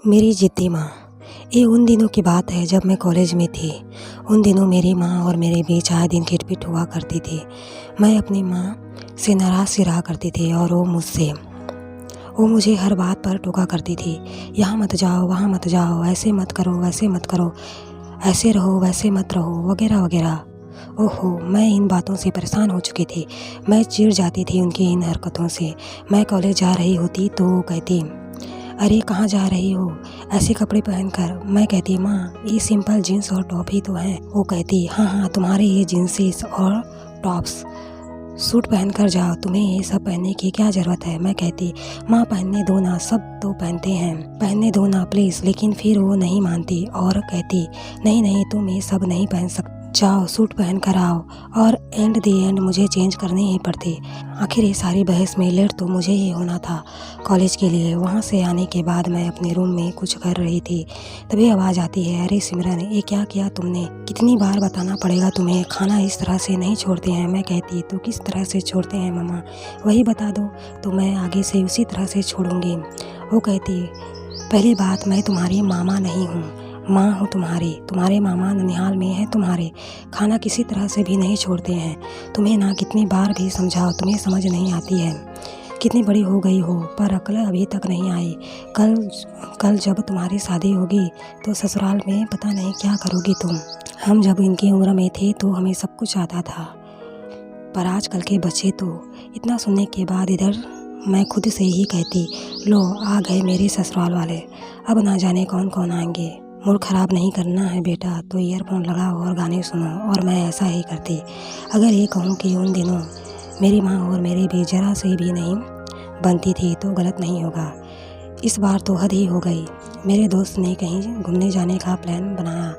मेरी जिद्दी माँ। ये उन दिनों की बात है जब मैं कॉलेज में थी। उन दिनों मेरी माँ और मेरे बीच आए दिन खिटपिट हुआ करती थी। मैं अपनी माँ से नाराज़ सी रहा करती थी और वो मुझे हर बात पर टोका करती थी। यहाँ मत जाओ, वहाँ मत जाओ, ऐसे मत करो, वैसे मत करो, ऐसे रहो, वैसे मत रहो, वगैरह वगैरह। ओहो, मैं इन बातों से परेशान हो चुकी थी। मैं चिढ़ जाती थी उनकी इन हरकतों से। मैं कॉलेज जा रही होती तो वो कहती, अरे कहाँ जा रही हो ऐसे कपड़े पहनकर। मैं कहती, माँ ये सिंपल जीन्स और टॉप ही तो है। वो कहती, हाँ हाँ, तुम्हारे ये जीन्सेस और टॉप्स सूट पहनकर जाओ, तुम्हें ये सब पहनने की क्या ज़रूरत है। मैं कहती, माँ पहनने दो ना, सब तो पहनते हैं, पहनने दो ना प्लीज़। लेकिन फिर वो नहीं मानती और कहती, नहीं नहीं, तुम ये सब नहीं पहन सकते, जाओ सूट पहन कर आओ। और एंड दी एंड मुझे चेंज करनी ही पड़ती। आखिर ये सारी बहस में लेट तो मुझे ही होना था कॉलेज के लिए। वहाँ से आने के बाद मैं अपने रूम में कुछ कर रही थी, तभी आवाज़ आती है, अरे सिमरन, ये क्या किया तुमने? कितनी बार बताना पड़ेगा तुम्हें, खाना इस तरह से नहीं छोड़ते हैं। मैं कहती, तो किस तरह से छोड़ते हैं मम्मा, वही बता दो तो मैं आगे से उसी तरह से छोड़ूंगी। वो कहती, पहली बात, मैं तुम्हारी मामा नहीं हूँ, माँ हूँ तुम्हारी। तुम्हारे मामा ननिहाल में है तुम्हारे, खाना किसी तरह से भी नहीं छोड़ते हैं। तुम्हें ना कितनी बार भी समझाओ, तुम्हें समझ नहीं आती है। कितनी बड़ी हो गई हो पर अक्ल अभी तक नहीं आई। कल कल जब तुम्हारी शादी होगी तो ससुराल में पता नहीं क्या करोगी तुम। हम जब इनकी उम्र में थे तो हमें सब कुछ आता था, पर आजकल के बच्चे तो। इतना सुनने के बाद इधर मैं खुद से ही कहती, लो आ गए मेरे ससुराल वाले, अब ना जाने कौन कौन आएंगे। मूड ख़राब नहीं करना है बेटा तो ईयरफोन लगाओ और गाने सुनो। और मैं ऐसा ही करती। अगर ये कहूँ कि उन दिनों मेरी माँ और मेरे बीच जरा से भी नहीं बनती थी तो गलत नहीं होगा। इस बार तो हद ही हो गई। मेरे दोस्त ने कहीं घूमने जाने का प्लान बनाया।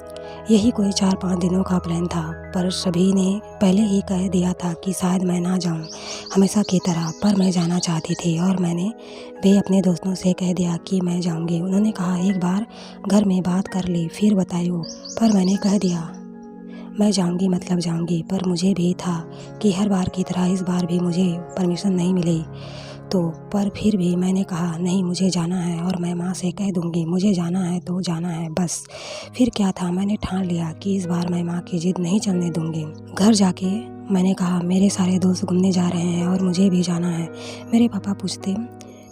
यही कोई 4-5 दिनों का प्लान था, पर सभी ने पहले ही कह दिया था कि शायद मैं ना जाऊं हमेशा की तरह। पर मैं जाना चाहती थी और मैंने भी अपने दोस्तों से कह दिया कि मैं जाऊंगी। उन्होंने कहा एक बार घर में बात कर ली फिर बताइयो, पर मैंने कह दिया मैं जाऊंगी मतलब जाऊंगी। पर मुझे भी था कि हर बार की तरह इस बार भी मुझे परमिशन नहीं मिली तो, पर फिर भी मैंने कहा नहीं, मुझे जाना है और मैं माँ से कह दूंगी, मुझे जाना है तो जाना है बस। फिर क्या था, मैंने ठान लिया कि इस बार मैं माँ की जिद नहीं चलने दूंगी। घर जाके मैंने कहा मेरे सारे दोस्त घूमने जा रहे हैं और मुझे भी जाना है। मेरे पापा पूछते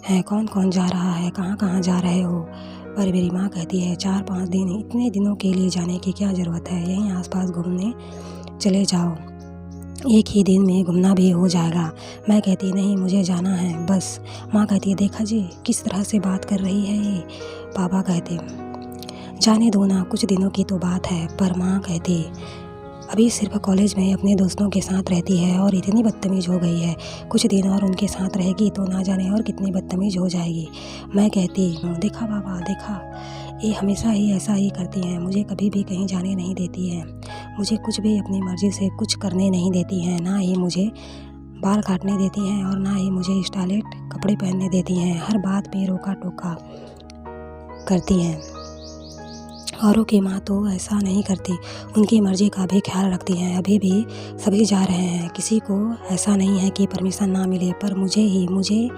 हैं कौन कौन जा रहा है, कहाँ कहाँ जा रहे हो। पर मेरी माँ कहती है 4-5 दिन, इतने दिनों के लिए जाने की क्या ज़रूरत है, यहीं आसपास घूमने चले जाओ, एक ही दिन में घूमना भी हो जाएगा। मैं कहती नहीं, मुझे जाना है बस। माँ कहती, देखा जी किस तरह से बात कर रही है ये। पापा कहते, जाने दो ना, कुछ दिनों की तो बात है। पर माँ कहती, अभी सिर्फ कॉलेज में अपने दोस्तों के साथ रहती है और इतनी बदतमीज़ हो गई है, कुछ दिन और उनके साथ रहेगी तो ना जाने और कितनी बदतमीज़ हो जाएगी। मैं कहती, देखा पापा देखा, ये हमेशा ही ऐसा ही करती हैं, मुझे कभी भी कहीं जाने नहीं देती हैं, मुझे कुछ भी अपनी मर्ज़ी से कुछ करने नहीं देती हैं, ना ही मुझे बाल काटने देती हैं और ना ही मुझे स्टाइलिश कपड़े पहनने देती हैं। हर बात पे रोका टोका करती हैं। औरों की माँ तो ऐसा नहीं करती, उनकी मर्ज़ी का भी ख्याल रखती हैं। अभी भी सभी जा रहे हैं, किसी को ऐसा नहीं है कि परमिशन ना मिले, पर मुझे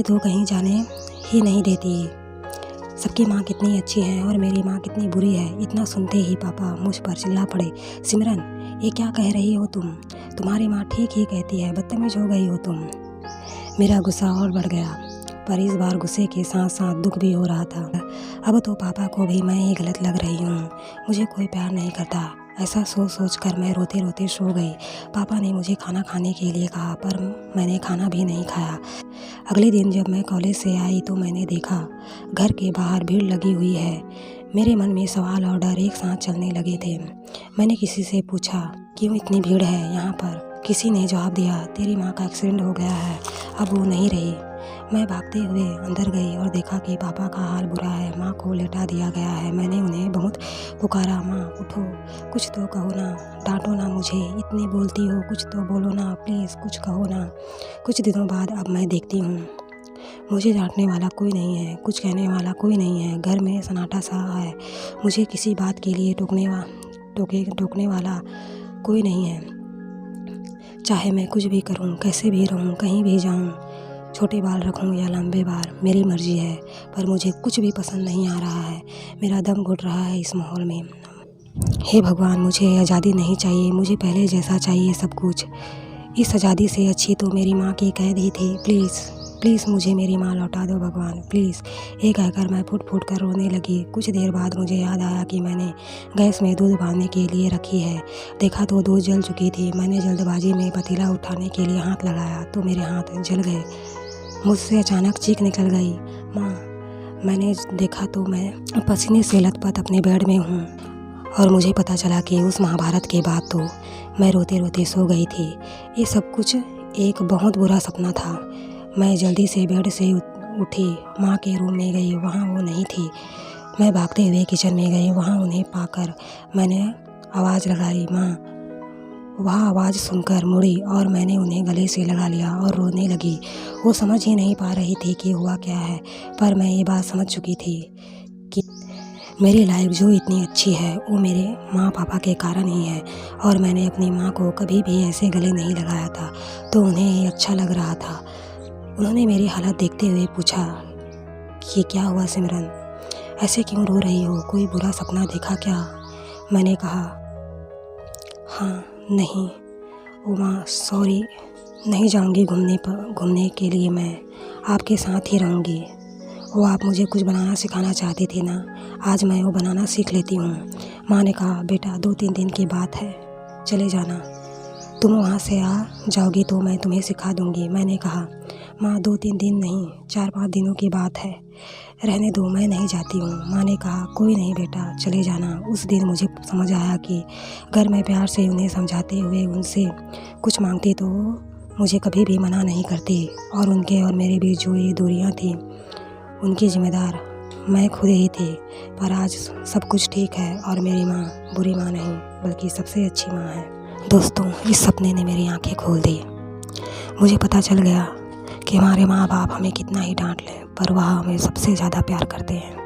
तो कहीं जाने ही नहीं देती। सबकी माँ कितनी अच्छी है और मेरी माँ कितनी बुरी है। इतना सुनते ही पापा मुझ पर चिल्ला पड़े, सिमरन ये क्या कह रही हो तुम, तुम्हारी माँ ठीक ही कहती है, बदतमीज हो गई हो तुम। मेरा गुस्सा और बढ़ गया, पर इस बार गुस्से के साथ साथ दुख भी हो रहा था। अब तो पापा को भी मैं ही गलत लग रही हूँ, मुझे कोई प्यार नहीं करता। ऐसा सोच कर मैं रोते रोते सो गई। पापा ने मुझे खाना खाने के लिए कहा, पर मैंने खाना भी नहीं खाया। अगले दिन जब मैं कॉलेज से आई तो मैंने देखा घर के बाहर भीड़ लगी हुई है। मेरे मन में सवाल और डर एक साथ चलने लगे थे। मैंने किसी से पूछा, क्यों इतनी भीड़ है यहाँ पर? किसी ने जवाब दिया, तेरी माँ का एक्सीडेंट हो गया है, अब वो नहीं रही। मैं भागते हुए अंदर गई और देखा कि पापा का हाल बुरा है, माँ को लेटा दिया गया है। मैंने उन्हें बहुत पुकारा, माँ उठो, कुछ तो कहो ना, डांटो ना मुझे, इतनी बोलती हो, कुछ तो बोलो ना प्लीज़, कुछ कहो ना। कुछ दिनों बाद अब मैं देखती हूँ मुझे डांटने वाला कोई नहीं है, कुछ कहने वाला कोई नहीं है। घर में सन्नाटा सा है, मुझे किसी बात के लिए टोकने वाला कोई नहीं है। चाहे मैं कुछ भी करूँ, कैसे भी रहूँ, कहीं भी जाऊँ, छोटे बाल रखूं या लंबे बाल, मेरी मर्ज़ी है, पर मुझे कुछ भी पसंद नहीं आ रहा है। मेरा दम घुट रहा है इस माहौल में। हे भगवान, मुझे आज़ादी नहीं चाहिए, मुझे पहले जैसा चाहिए सब कुछ। इस आज़ादी से अच्छी तो मेरी माँ की कैद ही थी। प्लीज़ प्लीज़ मुझे मेरी माँ लौटा दो भगवान, प्लीज़। ये कहकर मैं फुट फुट कर रोने लगी। कुछ देर बाद मुझे याद आया कि मैंने गैस में दूध उबालने के लिए रखी है। देखा तो दूध जल चुकी थी। मैंने जल्दबाजी में पतीला उठाने के लिए हाथ लगाया तो मेरे हाथ जल गए। मुझसे अचानक चीख निकल गई, माँ। मैंने देखा तो मैं पसीने से लथपथ अपने बेड में हूँ और मुझे पता चला कि उस महाभारत के बाद तो मैं रोते रोते सो गई थी। ये सब कुछ एक बहुत बुरा सपना था। मैं जल्दी से बेड से उठी, माँ के रूम में गई, वहाँ वो नहीं थी। मैं भागते हुए किचन में गई, वहाँ उन्हें पाकर मैंने आवाज़ लगाई, माँ। वह आवाज़ सुनकर मुड़ी और मैंने उन्हें गले से लगा लिया और रोने लगी। वो समझ ही नहीं पा रही थी कि हुआ क्या है, पर मैं ये बात समझ चुकी थी कि मेरी लाइफ जो इतनी अच्छी है वो मेरे माँ पापा के कारण ही है। और मैंने अपनी माँ को कभी भी ऐसे गले नहीं लगाया था, तो उन्हें ये अच्छा लग रहा था। उन्होंने मेरी हालत देखते हुए पूछा कि क्या हुआ सिमरन, ऐसे क्यों रो रही हो, कोई बुरा सपना देखा क्या? मैंने कहा, हाँ, नहीं उमा, सॉरी, नहीं जाऊंगी घूमने के लिए, मैं आपके साथ ही रहूंगी। वो आप मुझे कुछ बनाना सिखाना चाहती थी ना, आज मैं वो बनाना सीख लेती हूँ। माँ ने कहा, बेटा 2-3 दिन की बात है, चले जाना। तुम वहाँ से आ जाओगी तो मैं तुम्हें सिखा दूँगी। मैंने कहा, माँ 2-3 दिन नहीं, 4-5 दिनों की बात है, रहने दो, मैं नहीं जाती हूँ। माँ ने कहा, कोई नहीं बेटा, चले जाना। उस दिन मुझे समझ आया कि अगर मैं प्यार से उन्हें समझाते हुए उनसे कुछ मांगती तो मुझे कभी भी मना नहीं करती, और उनके और मेरे बीच जो ये दूरियाँ थी उनकी जिम्मेदार मैं खुद ही थी। पर आज सब कुछ ठीक है और मेरी माँ बुरी माँ नहीं बल्कि सबसे अच्छी माँ है। दोस्तों, इस सपने ने मेरी आंखें खोल दी। मुझे पता चल गया कि हमारे माँ बाप हमें कितना ही डांट लें, पर वह हमें सबसे ज़्यादा प्यार करते हैं।